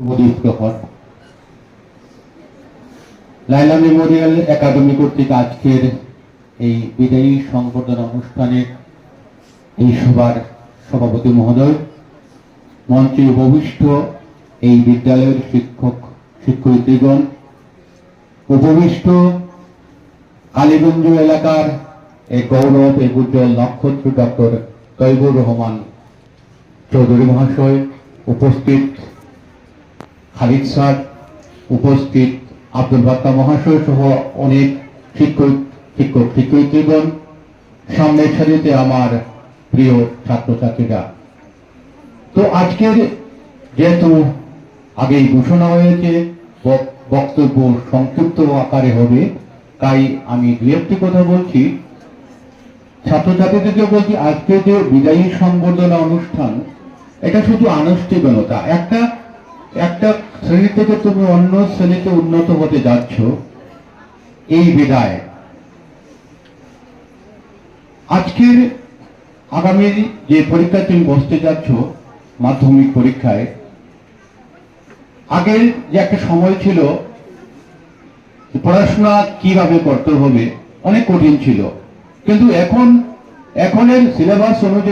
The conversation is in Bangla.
প্রহর লায়লা মেমোরিয়াল একাডেমি কর্তৃক আজকের এই বিদায়ী সংবর্ধনা অনুষ্ঠানে এই সভার সভাপতি মহোদয়, মঞ্চে উপবিষ্ট এই বিদ্যালয়ের শিক্ষক শিক্ষয়িত্রীগণ, উপবিষ্ট কালীগঞ্জ এলাকার এই গৌরব এই উজ্জ্বল নক্ষত্র ডক্টর তৈবুর রহমান চৌধুরী মহাশয়, উপস্থিত খালিদ স্যার, উপস্থিত আব্দুল বাত্তা মহাশয় সহ অনেক শিক্ষক শিক্ষয়িত্রীগণ, সামনের সারিতে আমার প্রিয় ছাত্রছাত্রীরা। তো আজকের যেহেতু আগেই ঘোষণা হয়েছে বক্তব্য সংক্ষিপ্ত আকারে হবে, তাই আমি দু একটি কথা বলছি। ছাত্রছাত্রীদেরকে বলছি, আজকে যে বিদায়ী সংবর্ধনা অনুষ্ঠান, এটা শুধু আনুষ্ঠানিকতা। একটা শ্রেণী থেকে তুমি অন্য শ্রেণীতে উন্নত হতে যাচ্ছ, এই বিদায়। আজকের আগামী যে পরীক্ষায় তুমি বসতে যাচ্ছ মাধ্যমিক পরীক্ষায়, আগের যে একটা সময় ছিল পড়াশোনা কিভাবে করতে হবে, অনেক কঠিন ছিল, কিন্তু এখনের সিলেবাস অনুযায়ী